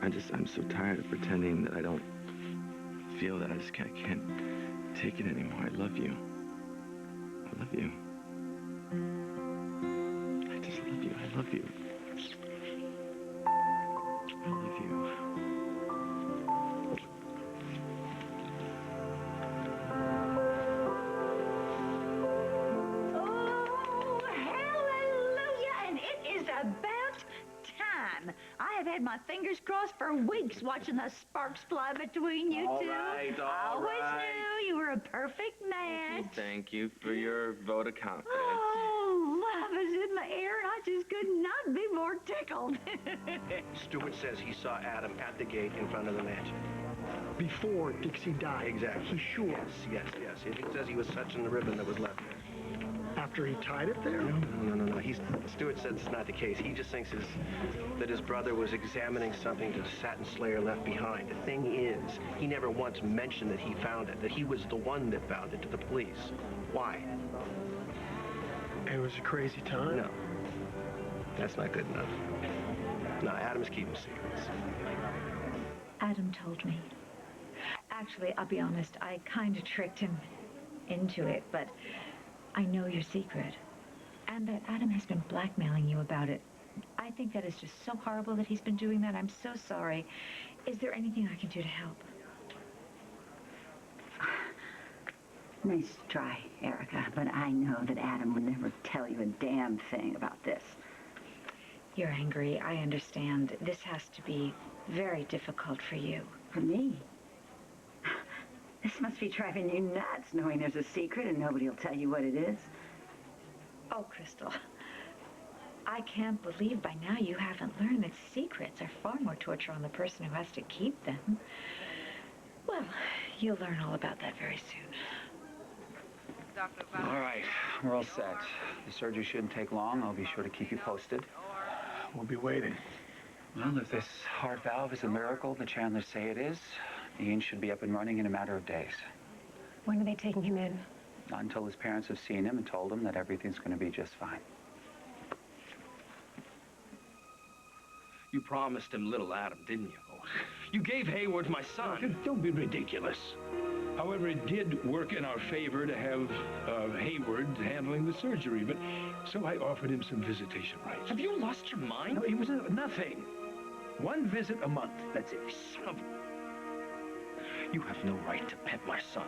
I'm so tired of pretending that I don't feel that. I can't take it anymore. I love you. I love you. I just love you. I love you. I love you. Oh, hallelujah! And it is about time. I have had my fingers crossed for weeks watching the sparks fly between you two. I always knew you were a perfect match. Thank you for your vote of confidence. Oh, love is in the air, and I just could not be more tickled. Stewart says he saw Adam at the gate in front of the mansion. Before Dixie died. Exactly. He's sure. Yes. He says he was touching the ribbon that was left there. After he tied it there? No. Stewart said it's not the case. He just thinks that his brother was examining something that Satin Slayer left behind. The thing is, he never once mentioned that he found it, that he was the one that found it to the police. Why? It was a crazy time? No. That's not good enough. No, Adam's keeping secrets. Adam told me. Actually, I'll be honest, I kind of tricked him into it, but I know your secret. And that Adam has been blackmailing you about it. I think that is just so horrible that he's been doing that. I'm so sorry. Is there anything I can do to help? Nice try, Erica, but I know that Adam would never tell you a damn thing about this. You're angry. I understand. This has to be very difficult for you. For me? This must be driving you nuts, knowing there's a secret and nobody will tell you what it is. Oh, Crystal, I can't believe by now you haven't learned that secrets are far more torture on the person who has to keep them. Well, you'll learn all about that very soon. All right, we're all set. The surgery shouldn't take long. I'll be sure to keep you posted. We'll be waiting. Well, if this heart valve is a miracle the Chandlers say it is, Ian should be up and running in a matter of days. When are they taking him in? Not until his parents have seen him and told him that everything's going to be just fine. You promised him little Adam, didn't you? You gave Hayward my son. Don't be ridiculous. However, it did work in our favor to have Hayward handling the surgery, but so I offered him some visitation rights. Have you lost your mind? No, it was nothing. One visit a month, that's it. Son of... You have no right to pet my son.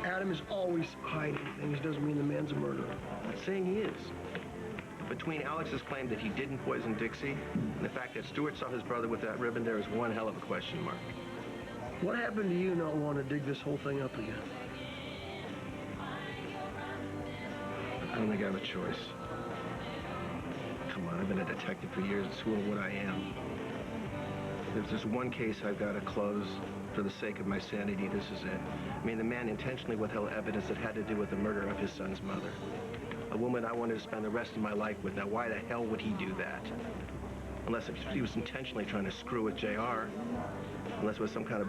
Adam is always hiding things. Doesn't mean the man's a murderer. I'm not saying he is. Between Alex's claim that he didn't poison Dixie and the fact that Stewart saw his brother with that ribbon, there is one hell of a question mark. What happened to you not want to dig this whole thing up again? I don't think I have a choice. Come on, I've been a detective for years. It's who and what I am. If there's one case I've got to close for the sake of my sanity, this is it. I mean, the man intentionally withheld evidence that had to do with the murder of his son's mother. A woman I wanted to spend the rest of my life with. Now, why the hell would he do that? Unless he was intentionally trying to screw with JR. Unless it was some kind of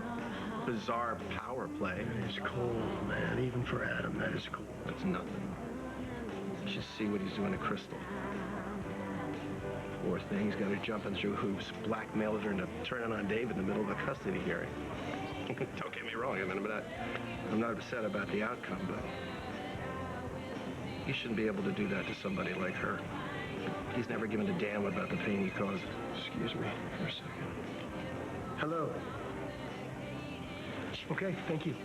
bizarre power play. That is cool, man. Even for Adam, that is cool. That's nothing. You should see what he's doing to Crystal. Poor thing, he's got her jumping through hoops, blackmailed her into turning on Dave in the middle of a custody hearing. Don't get me wrong, I mean, I'm not upset about the outcome, but he shouldn't be able to do that to somebody like her. He's never given a damn about the pain he caused. Excuse me for a second. Hello. Okay, thank you.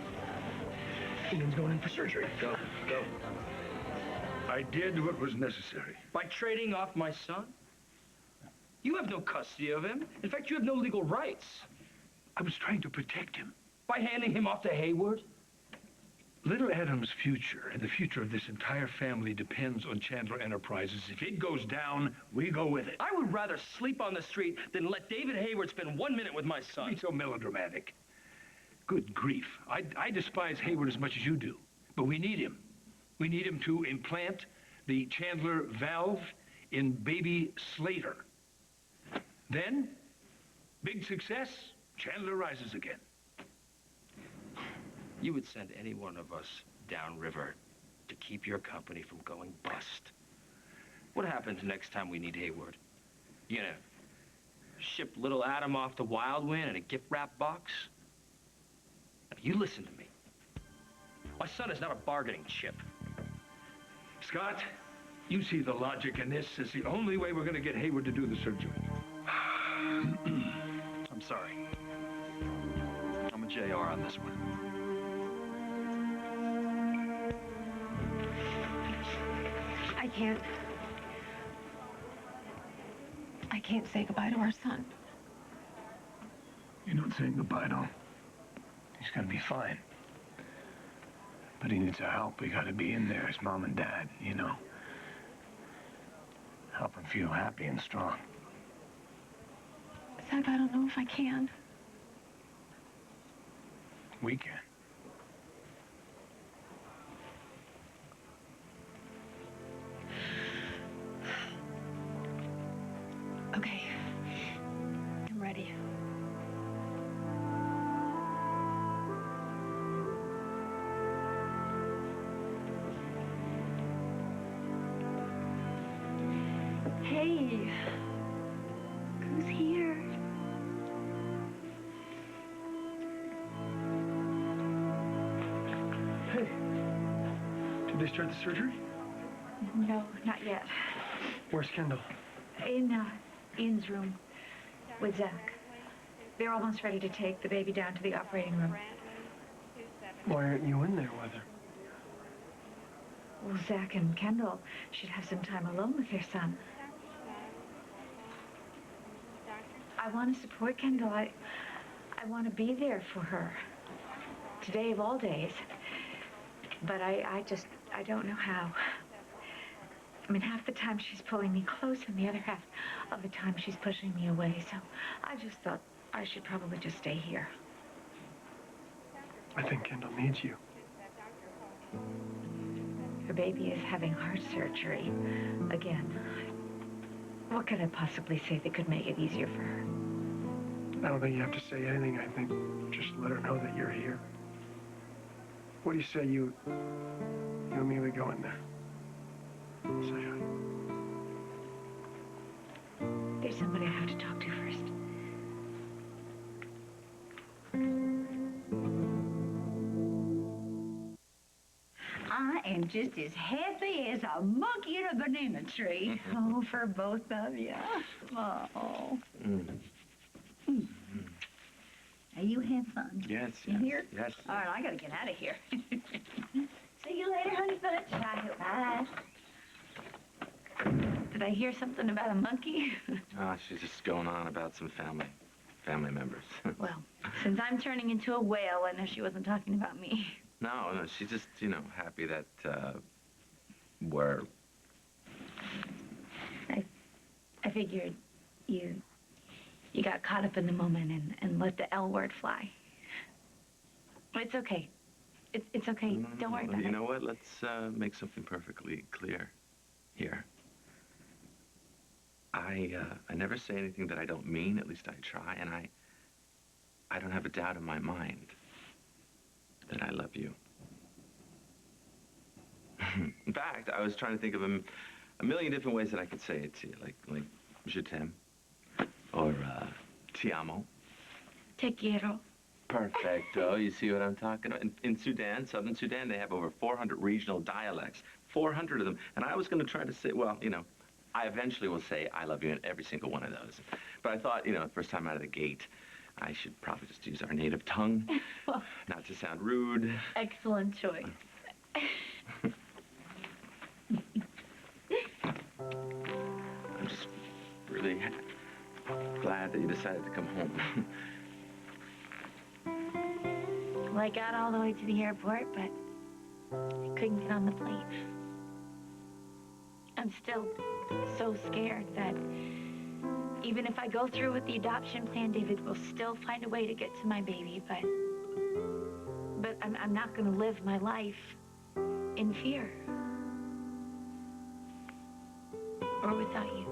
Ian's going in for surgery. Go. I did what was necessary. By trading off my son? You have no custody of him. In fact, you have no legal rights. I was trying to protect him by handing him off to Hayward. Little Adam's future and the future of this entire family depends on Chandler Enterprises. If it goes down, we go with it. I would rather sleep on the street than let David Hayward spend 1 minute with my son. Don't be so melodramatic. Good grief. I despise Hayward as much as you do, but we need him. We need him to implant the Chandler valve in baby Slater. Then, big success, Chandler rises again. You would send any one of us downriver to keep your company from going bust. What happens next time we need Hayward? You gonna ship little Adam off to Wildwind in a gift wrap box? Now, you listen to me. My son is not a bargaining chip. Scott, you see the logic in this. It's the only way we're gonna get Hayward to do the surgery. I'm sorry. I'm a JR on this one. I can't say goodbye to our son. You're not saying goodbye to him. He's gonna be fine. But he needs our help. We gotta be in there as mom and dad, you know. Help him feel happy and strong. Zach, I don't know if I can. We can. Okay. I'm ready. Hey, who's here? Hey, did they start the surgery? No, not yet. Where's Kendall? In Ian's room with Zach. They're almost ready to take the baby down to the operating room. Why aren't you in there with her? Well, Zach and Kendall should have some time alone with their son. I want to support Kendall. I want to be there for her. Today of all days. But I don't know how. I mean, half the time she's pulling me close, and the other half of the time she's pushing me away. So I just thought I should probably just stay here. I think Kendall needs you. Her baby is having heart surgery again. What could I possibly say that could make it easier for her? I don't think you have to say anything. I think just let her know that you're here. What do you say you and me, we go in there? Say hi. There's somebody I have to talk to first. I am just as happy as a monkey in a banana tree. Oh, for both of you. Oh. Now, you have fun. Yes, You yes, hear? yes. All right, I gotta get out of here. See you later, honey bunch. Bye. Did I hear something about a monkey? She's just going on about some family members. Well, since I'm turning into a whale, I know she wasn't talking about me. No, she's just, happy that, we're... I figured you got caught up in the moment and let the L word fly. But it's okay. It's okay. No, Don't worry about it. You know what? Let's make something perfectly clear here. I never say anything that I don't mean. At least I try, and I don't have a doubt in my mind that I love you. In fact, I was trying to think of a million different ways that I could say it to you, like je t'aime, or ti amo. Te quiero. Perfecto. You see what I'm talking about? In Sudan, southern Sudan, they have over 400 regional dialects. 400 of them. And I was going to try to say, well, I eventually will say I love you in every single one of those. But I thought, the first time out of the gate, I should probably just use our native tongue, not to sound rude. Excellent choice. I'm just really that you decided to come home. Well, I got all the way to the airport, but I couldn't get on the plane. I'm still so scared that even if I go through with the adoption plan, David will still find a way to get to my baby, but I'm not going to live my life in fear. Or without you.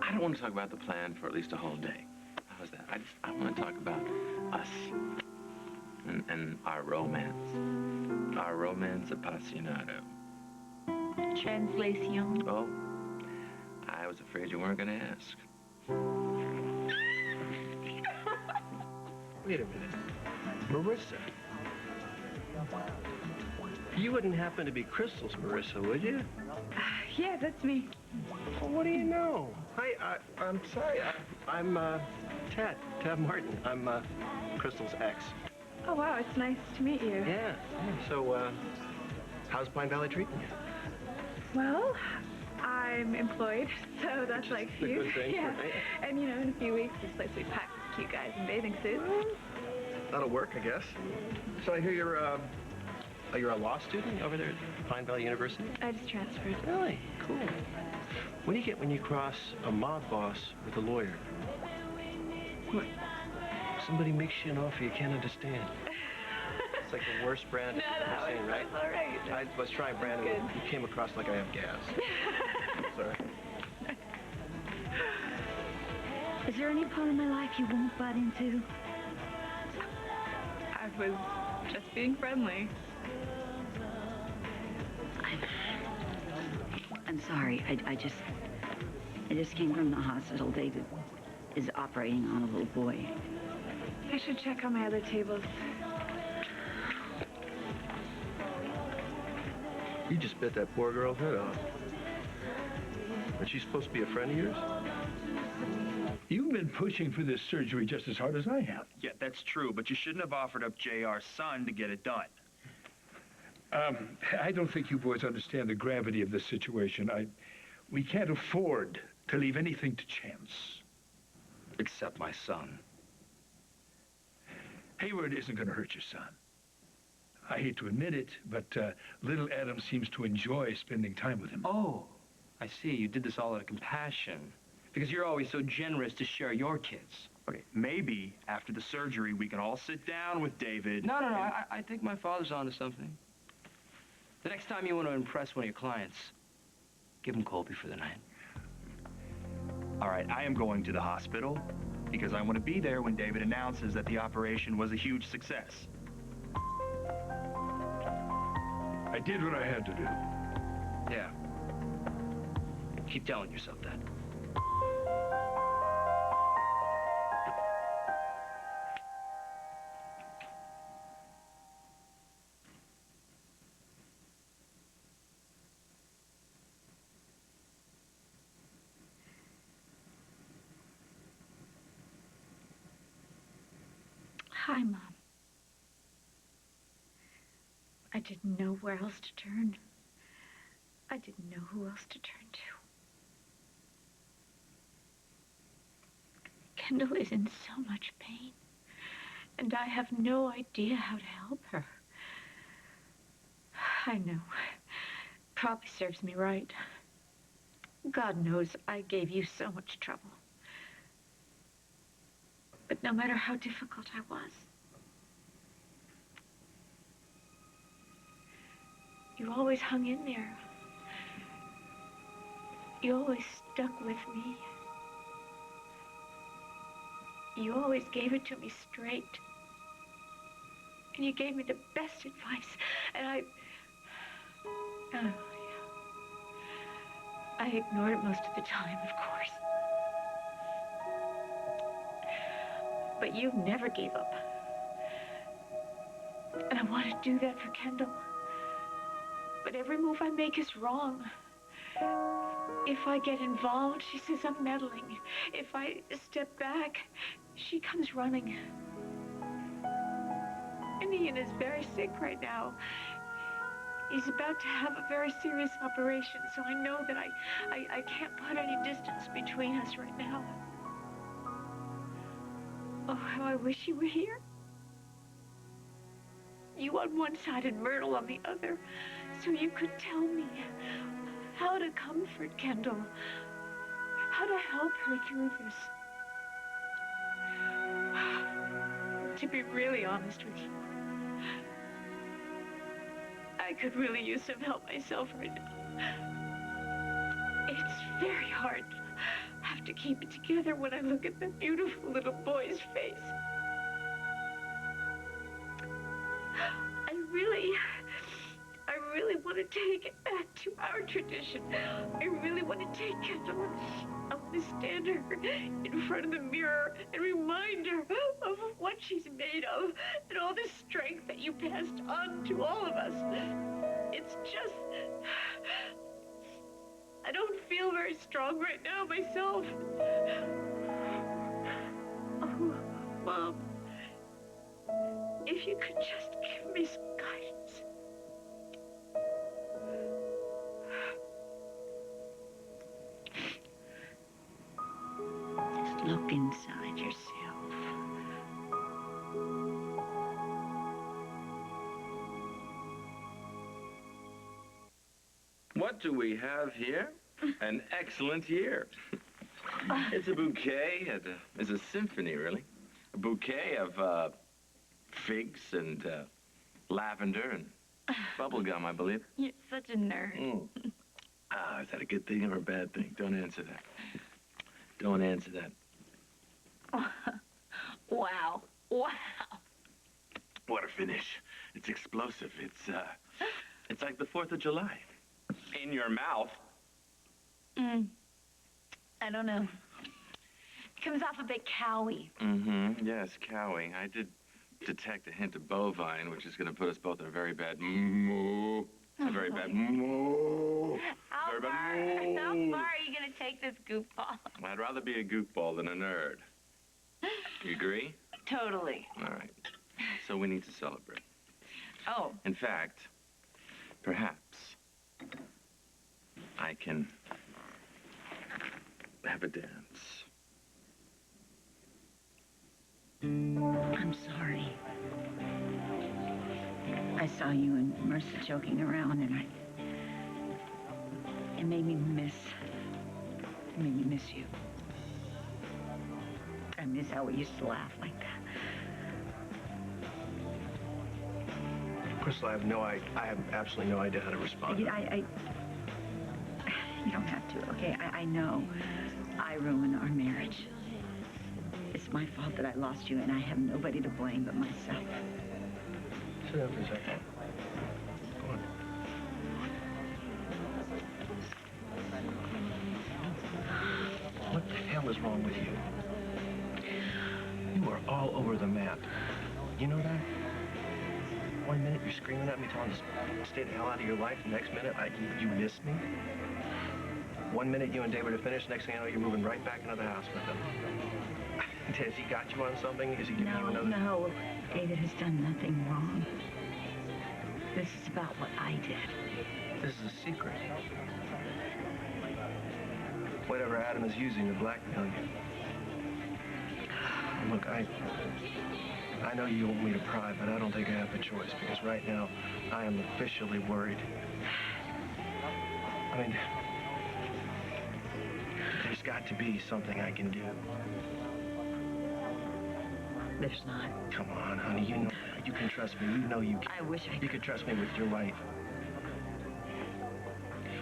I don't want to talk about the plan for at least a whole day. How's that? I want to talk about us and our romance. Our romance apasionado. Translation. Oh, I was afraid you weren't going to ask. Wait a minute. Marissa. You wouldn't happen to be Crystal's Marissa, would you? Yeah, that's me. Well, what do you know? Hi, I'm sorry. I'm Ted Martin. I'm Crystal's ex. Oh, wow, it's nice to meet you. Yeah. So, how's Pine Valley treating you? Well, I'm employed, so that's like a huge. good thing, Yeah. right? And, you know, in a few weeks, this place will be packed with cute guys in bathing suits. That'll work, I guess. So I hear you're a law student over there at Pine Valley University? I just transferred. Really? Cool. What do you get when you cross a mob boss with a lawyer? What? Somebody makes you an offer you can't understand. It's like the worst brand No, I've ever seen, right? That's all right. I was trying brand and you came across like I have gas. Sorry. Is there any part of my life you won't butt into? I was just being friendly. I'm sorry. I just came from the hospital. David is operating on a little boy. I should check on my other tables. You just bit that poor girl's head off. And she's supposed to be a friend of yours? You've been pushing for this surgery just as hard as I have. Yeah, that's true, but you shouldn't have offered up JR's son to get it done. I don't think you boys understand the gravity of this situation. We can't afford to leave anything to chance. Except my son. Hayward isn't going to hurt your son. I hate to admit it, but little Adam seems to enjoy spending time with him. Oh, I see. You did this all out of compassion. Because you're always so generous to share your kids. Okay, maybe after the surgery we can all sit down with David. No. I think my father's onto something. The next time you want to impress one of your clients, give him Colby for the night. All right, I am going to the hospital because I want to be there when David announces that the operation was a huge success. I did what I had to do. Yeah. Keep telling yourself that. Hi, Mom. I didn't know where else to turn. I didn't know who else to turn to. Kendall is in so much pain, and I have no idea how to help her. I know. Probably serves me right. God knows I gave you so much trouble. But no matter how difficult I was, you always hung in there. You always stuck with me. You always gave it to me straight. And you gave me the best advice. And I ignored it most of the time, of course. But you never gave up. And I want to do that for Kendall. But every move I make is wrong. If I get involved, she says I'm meddling. If I step back, she comes running. And Ian is very sick right now. He's about to have a very serious operation, so I know that I can't put any distance between us right now. Oh, how I wish you were here. You on one side and Myrtle on the other, so you could tell me how to comfort Kendall, how to help her through this. To be really honest with you, I could really use some help myself right now. It's very hard. I have to keep it together when I look at the beautiful little boy's face. I really want to take it back to our tradition. I really want to take Kendall. I want to stand her in front of the mirror and remind her of what she's made of and all the strength that you passed on to all of us. It's just... I don't feel very strong right now myself. Oh, Mom, if you could just give me some guidance. Just look inside yourself. What do we have here? An excellent year. It's a bouquet. It's a symphony, really. A bouquet of figs and lavender and bubblegum, I believe. You're such a nerd. Is that a good thing or a bad thing? Don't answer that. Don't answer that. Wow. Wow. What a finish. It's explosive. It's like the 4th of July. In your mouth. I don't know. Comes off a bit cowy. Yes, cowy. I did detect a hint of bovine, which is going to put us both in a very bad moo. A very bad moo. How Very far bad moo. are you going to take this goofball? I'd rather be a goofball than a nerd. You agree? Totally. All right. So we need to celebrate. Oh. In fact, perhaps I can have a dance. I'm sorry. I saw you and Mercy joking around, and it made me miss you. I miss how we used to laugh like that. Crystal, I have absolutely no idea how to respond. You don't have to, okay? I know I ruined our marriage. It's my fault that I lost you, and I have nobody to blame but myself. Sit down for a second. Go on. What the hell is wrong with you? You are all over the map. You know that? One minute you're screaming at me, telling me to stay the hell out of your life. The next minute, you miss me. One minute you and David are finished. Next thing I know, you're moving right back into the house with him. Has he got you on something? Is he giving you another? No. David has done nothing wrong. This is about what I did. This is a secret. Whatever Adam is using to blackmail you. Look, I know you want me to pry, but I don't think I have a choice, because right now, I am officially worried. I mean, there's got to be something I can do. There's not. Come on, honey, you know you can trust me. You know you can. I wish I could. You can trust me with your life.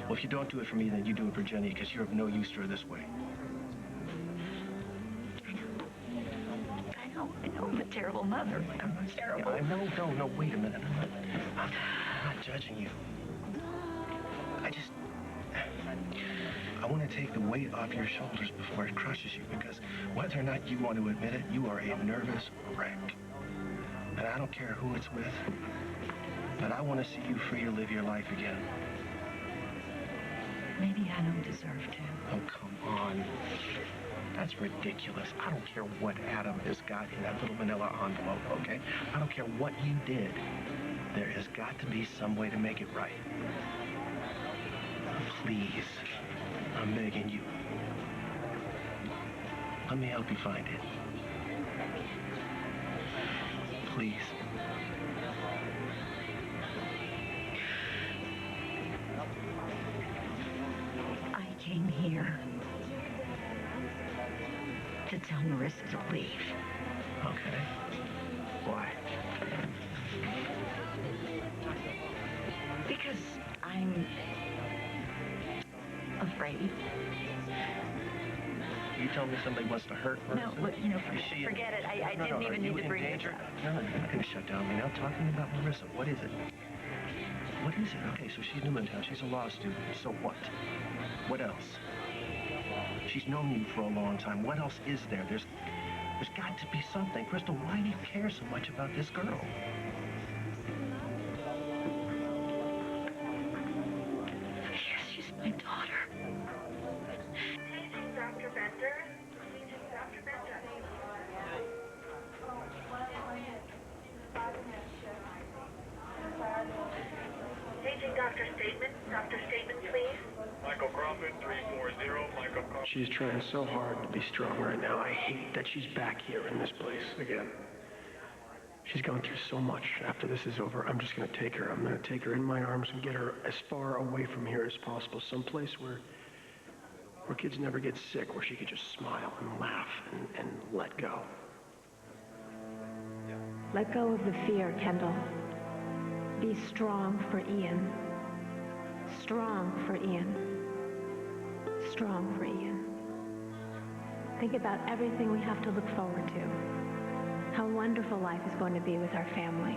Well, if you don't do it for me, then you do it for Jenny, because you're of no use to her this way. I know I'm a terrible mother. I'm terrible. No, wait a minute. I'm not judging you. I want to take the weight off your shoulders before it crushes you, because whether or not you want to admit it, you are a nervous wreck. And I don't care who it's with, but I want to see you free to live your life again. Maybe I don't deserve to. Oh, come on. That's ridiculous. I don't care what Adam has got in that little manila envelope, okay? I don't care what you did. There has got to be some way to make it right. Please, I'm begging you. Let me help you find it. Please. I came here to tell Marissa to leave. Okay. Why? Because I'm afraid. You tell me somebody wants to hurt Marissa? No, look, you know, Is she in- forget it. I No, didn't are even you need to in bring danger? it up. No, you're not going to shut down me now. Talking about Marissa, what is it? What is it? Okay, so she's new in town. She's a law student. So what? What else? She's known you for a long time. What else is there? There's got to be something. Crystal, why do you care so much about this girl? Yes, she's my daughter. Dr. Bender. Dr. Bender. Paging Dr. Statement. Dr. Statement, please. Michael Crawford, 340, Michael Crawford. She's trying so hard to be strong right now. I hate that she's back here in this place again. She's gone through so much. After this is over, I'm just going to take her. I'm going to take her in my arms and get her as far away from here as possible. Someplace where kids never get sick, where she could just smile and laugh and let go. Let go of the fear, Kendall. Be strong for Ian. Strong for Ian. Strong for Ian. Think about everything we have to look forward to. How wonderful life is going to be with our family.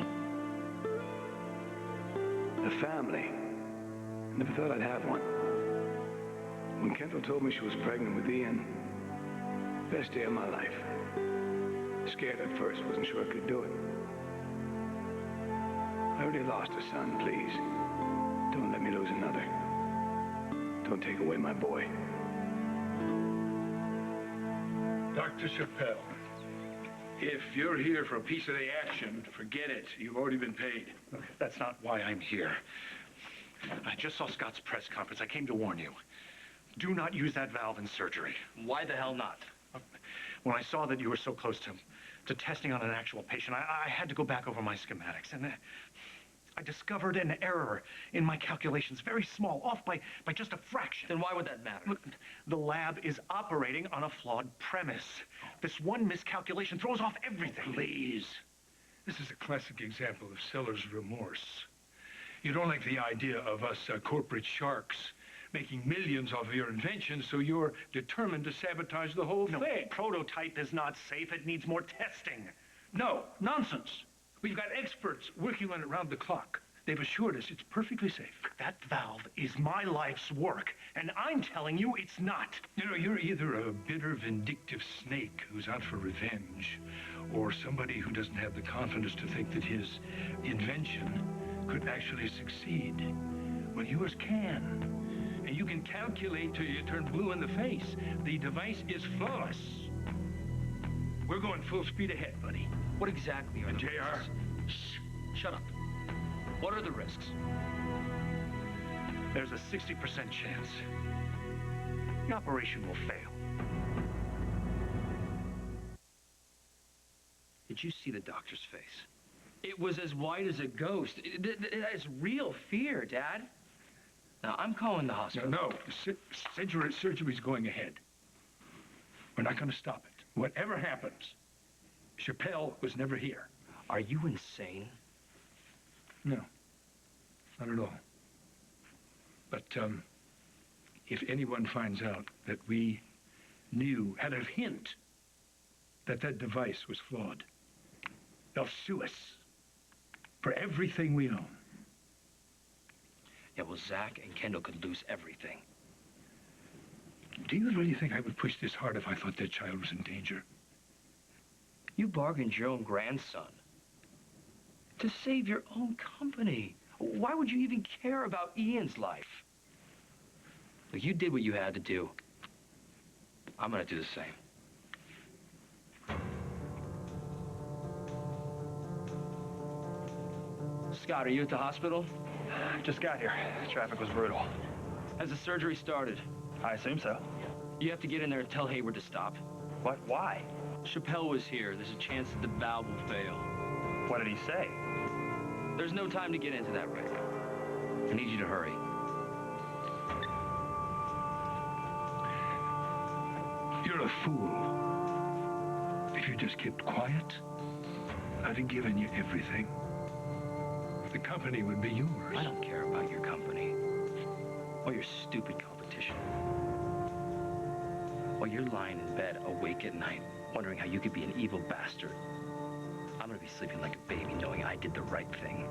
A family? Never thought I'd have one. When Kendall told me she was pregnant with Ian, best day of my life. Scared at first, wasn't sure I could do it. I already lost a son, please. Don't let me lose another. Don't take away my boy. Dr. Chappelle, if you're here for a piece of the action, forget it. You've already been paid. Look, that's not why I'm here. I just saw Scott's press conference. I came to warn you. Do not use that valve in surgery. Why the hell not? When I saw that you were so close to testing on an actual patient, I had to go back over my schematics, and I discovered an error in my calculations, very small, off by just a fraction. Then why would that matter? Look, the lab is operating on a flawed premise. This one miscalculation throws off everything. Please. This is a classic example of seller's remorse. You don't like the idea of us corporate sharks making millions off of your invention, so you're determined to sabotage the whole No, thing. prototype is not safe. It needs more testing. No, nonsense. We've got experts working on it round the clock. They've assured us it's perfectly safe. That valve is my life's work, and I'm telling you it's not. You know, you're either a bitter, vindictive snake who's out for revenge, or somebody who doesn't have the confidence to think that his invention could actually succeed. Well, yours can. And you can calculate till you turn blue in the face. The device is flawless. We're going full speed ahead, buddy. What exactly are the JR? risks? Shh. Shut up. What are the risks? There's a 60% chance the operation will fail. Did you see the doctor's face? It was as white as a ghost. It's real fear, Dad. Now, I'm calling the hospital. No, surgery's going ahead. We're not going to stop it. Whatever happens, Chappelle was never here. Are you insane? No, not at all. But if anyone finds out that we had a hint that device was flawed, they'll sue us for everything we own. Yeah, well, Zach and Kendall could lose everything. Do you really think I would push this hard if I thought that child was in danger? You bargained your own grandson to save your own company. Why would you even care about Ian's life? Look, you did what you had to do. I'm gonna do the same. Scott, are you at the hospital? Just got here. Traffic was brutal. Has the surgery started? I assume so. You have to get in there and tell Hayward to stop. What? Why? Chappelle was here. There's a chance that the valve will fail. What did he say? There's no time to get into that, Rick. I need you to hurry. You're a fool. If you just kept quiet, I'd have given you everything. The company would be yours. I don't care about your company or your stupid competition. While you're lying in bed awake at night, wondering how you could be an evil bastard, I'm gonna be sleeping like a baby knowing I did the right thing.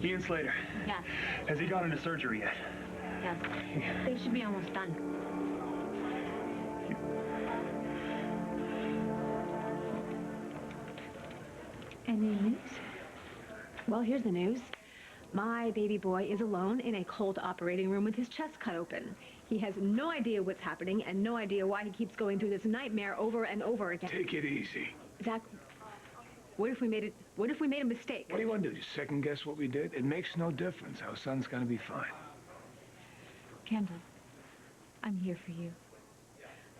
Ian Slater. Yeah. Has he gone into surgery yet? Yeah. They should be almost done. Any news? Well, here's the news. My baby boy is alone in a cold operating room with his chest cut open. He has no idea what's happening and no idea why he keeps going through this nightmare over and over again. Take it easy. Zach, what if we made a mistake? What do you want to do? Just second guess what we did? It makes no difference. Our son's gonna be fine. Kendall, I'm here for you.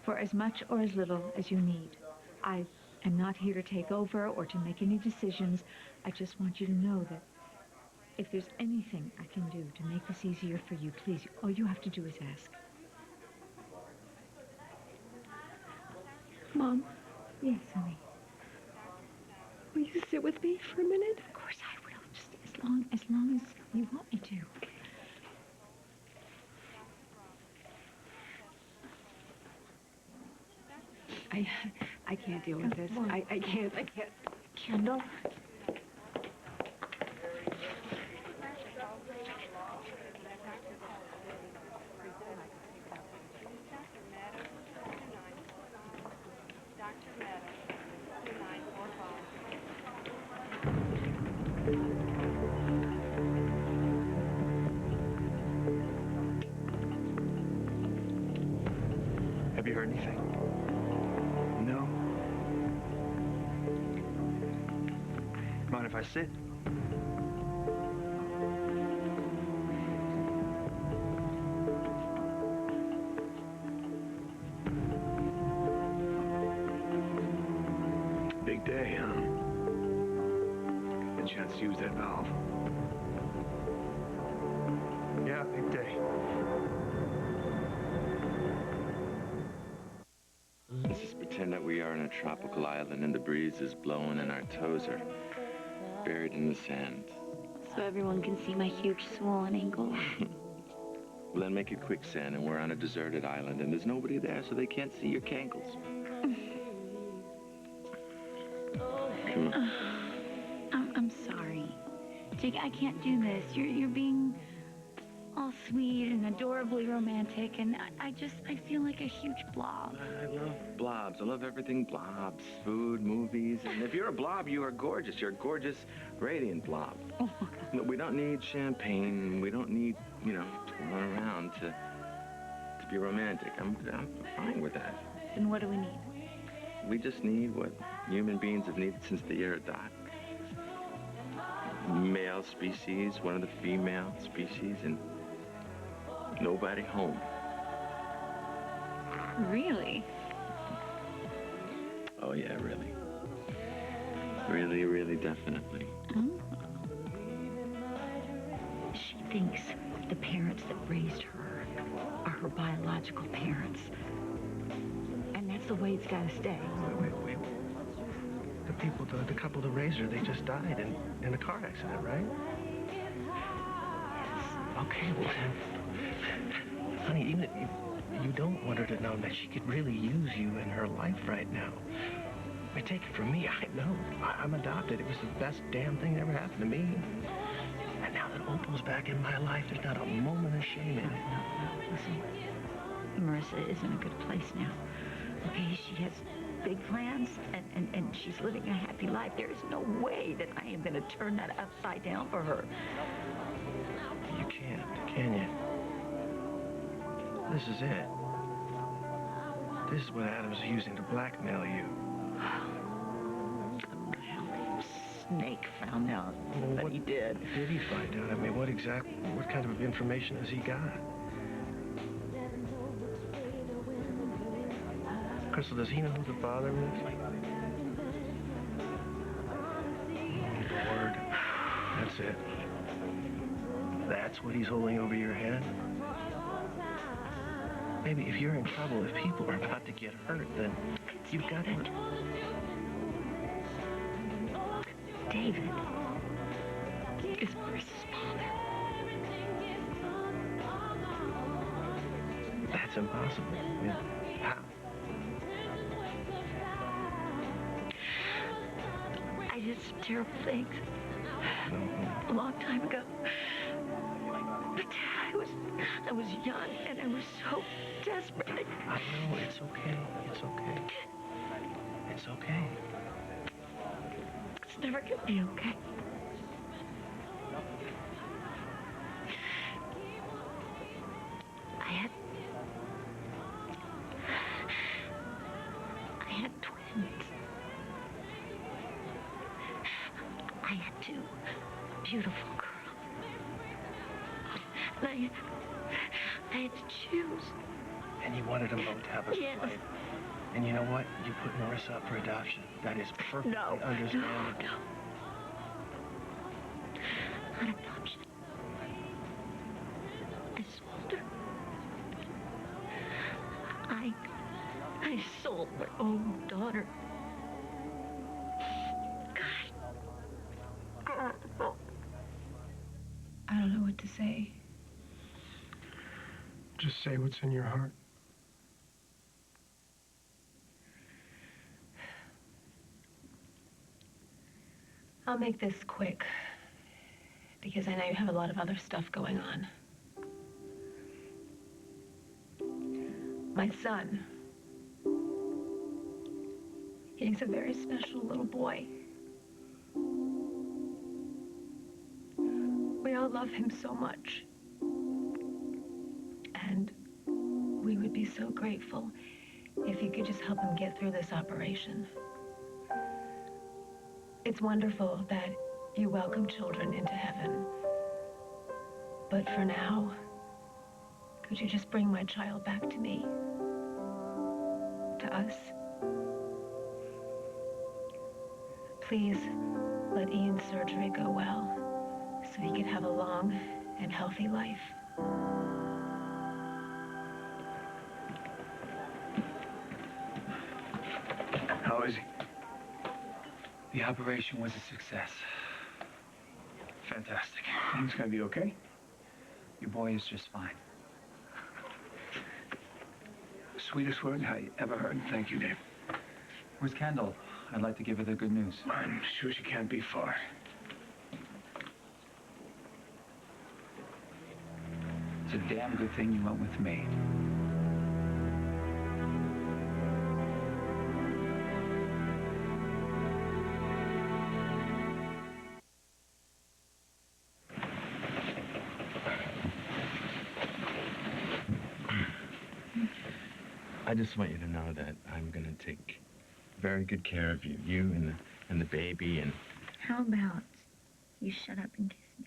For as much or as little as you need. I am not here to take over or to make any decisions. I just want you to know that if there's anything I can do to make this easier for you, please, all you have to do is ask. Mom, Yes, honey. will you sit with me for a minute? Of course I will. Just as long as you want me to. I can't deal with this. I can't. Kendall? Have you heard anything? No? Mind if I sit? Big day, huh? Good chance to use that valve. Yeah, big day. Let's just pretend that we are on a tropical island and the breeze is blowing and our toes are buried in the sand. So everyone can see my huge swollen ankle. Well, then make it quicksand and we're on a deserted island and there's nobody there so they can't see your cankles. Come on. I'm sorry. Jake, I can't do this. You're being all sweet and adorably romantic, and I feel like a huge blob. I love blobs. I love everything blobs. Food, movies. And if you're a blob, you are gorgeous. You're a gorgeous, radiant blob. No, we don't need champagne. We don't need, to run around to be romantic. I'm fine with that. Then what do we need? We just need what human beings have needed since the era dot. Male species, one of the female species, and nobody home. Really? Oh, yeah, really. Really, really, definitely. Oh. She thinks the parents that raised her are her biological parents. And that's the way it's got to stay. Wait. The couple that raised her, they just died in a car accident, right? Okay, well then, honey, even if you don't want her to know that she could really use you in her life right now. I mean, take it from me, I know. I'm adopted. It was the best damn thing that ever happened to me. And now that Opal's back in my life, there's not a moment of shame in it. No, listen. Marissa is in a good place now. Okay, she has big plans, and she's living a happy life. There is no way that I am going to turn that upside down for her. You can't, can you? This is it. This is what Adam's using to blackmail you. snake found out Well, that he did. Did he find out? I mean, what kind of information has he got? Crystal, does he know who the father is? Lord, that's it. That's what he's holding over your head? Baby, if you're in trouble, if people are about to get hurt, then you've got to... David is Maurice's father. That's impossible. Yeah. How? I did some terrible things a long time ago. But I was young and I was so desperate. I know, it's okay. It's okay. It's okay. It's never gonna be okay. I had twins. I had two beautiful girls. And I had to choose. And you wanted them both to have a Yes. life. And you know what? You put Marissa up for adoption. That is perfectly understandable. No. Not adoption. I sold her. I sold my own daughter. God. I don't know what to say. Just say what's in your heart. I'll make this quick, because I know you have a lot of other stuff going on. My son, he's a very special little boy. We all love him so much. And we would be so grateful if you could just help him get through this operation. It's wonderful that you welcome children into heaven. But for now, could you just bring my child back to me? To us? Please let Ian's surgery go well, so he can have a long and healthy life. How is he? The operation was a success. Fantastic. He's gonna be okay? Your boy is just fine. Sweetest word I ever heard. Thank you, Dave. Where's Kendall? I'd like to give her the good news. I'm sure she can't be far. It's a damn good thing you went with me. I just want you to know that I'm gonna take very good care of you, and the baby, and How about you shut up and kiss me?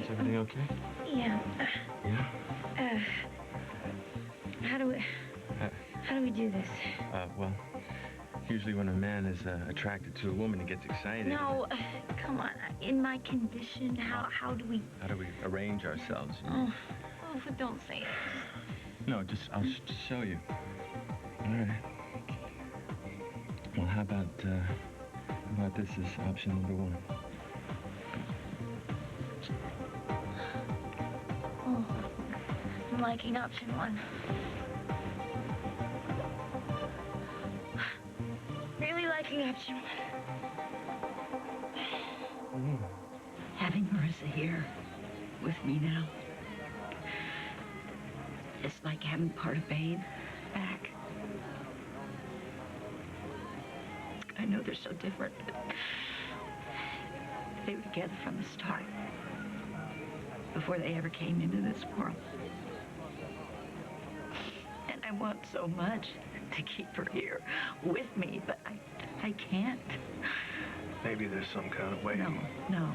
is everything okay? Yeah. Yeah. How do we do this? Well, usually when a man is attracted to a woman, he gets excited. No, come on. In my condition, how do we? How do we arrange ourselves? You know? Oh, but don't say it. No, I'll just show you. All right. Well, how about this is option number one? Oh, I'm liking option one. Really liking option one. Having Marissa here with me now, it's like having part of Babe back. I know they're so different, but they were together from the start. before they ever came into this world. And I want so much to keep her here with me, but I can't. Maybe there's some kind of way. No.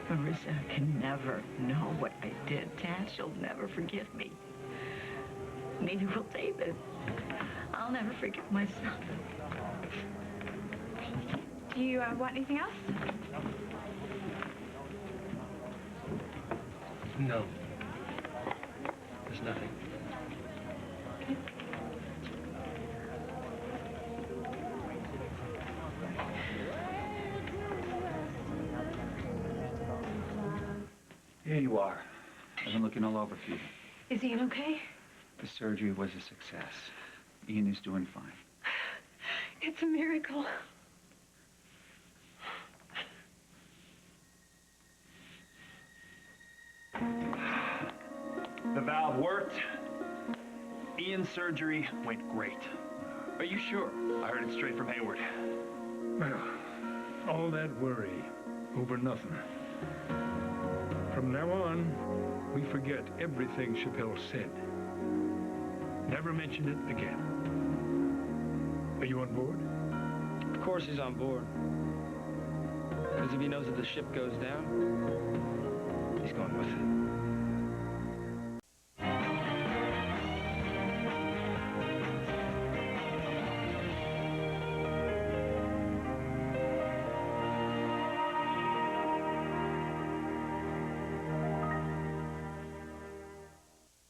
Marissa can never know what I did. Tad, she'll never forgive me. Neither will David. I'll never forgive myself. Do you want anything else? No. There's nothing. Here you are. I've been looking all over for you. Is Ian okay? The surgery was a success. Ian is doing fine. It's a miracle. The valve worked. Ian's surgery went great. Are you sure? I heard it straight from Hayward. Well, all that worry over nothing. From now on, we forget everything Chappelle said. Never mention it again. Are you on board? Of course he's on board. Because if he knows that the ship goes down, he's going with it.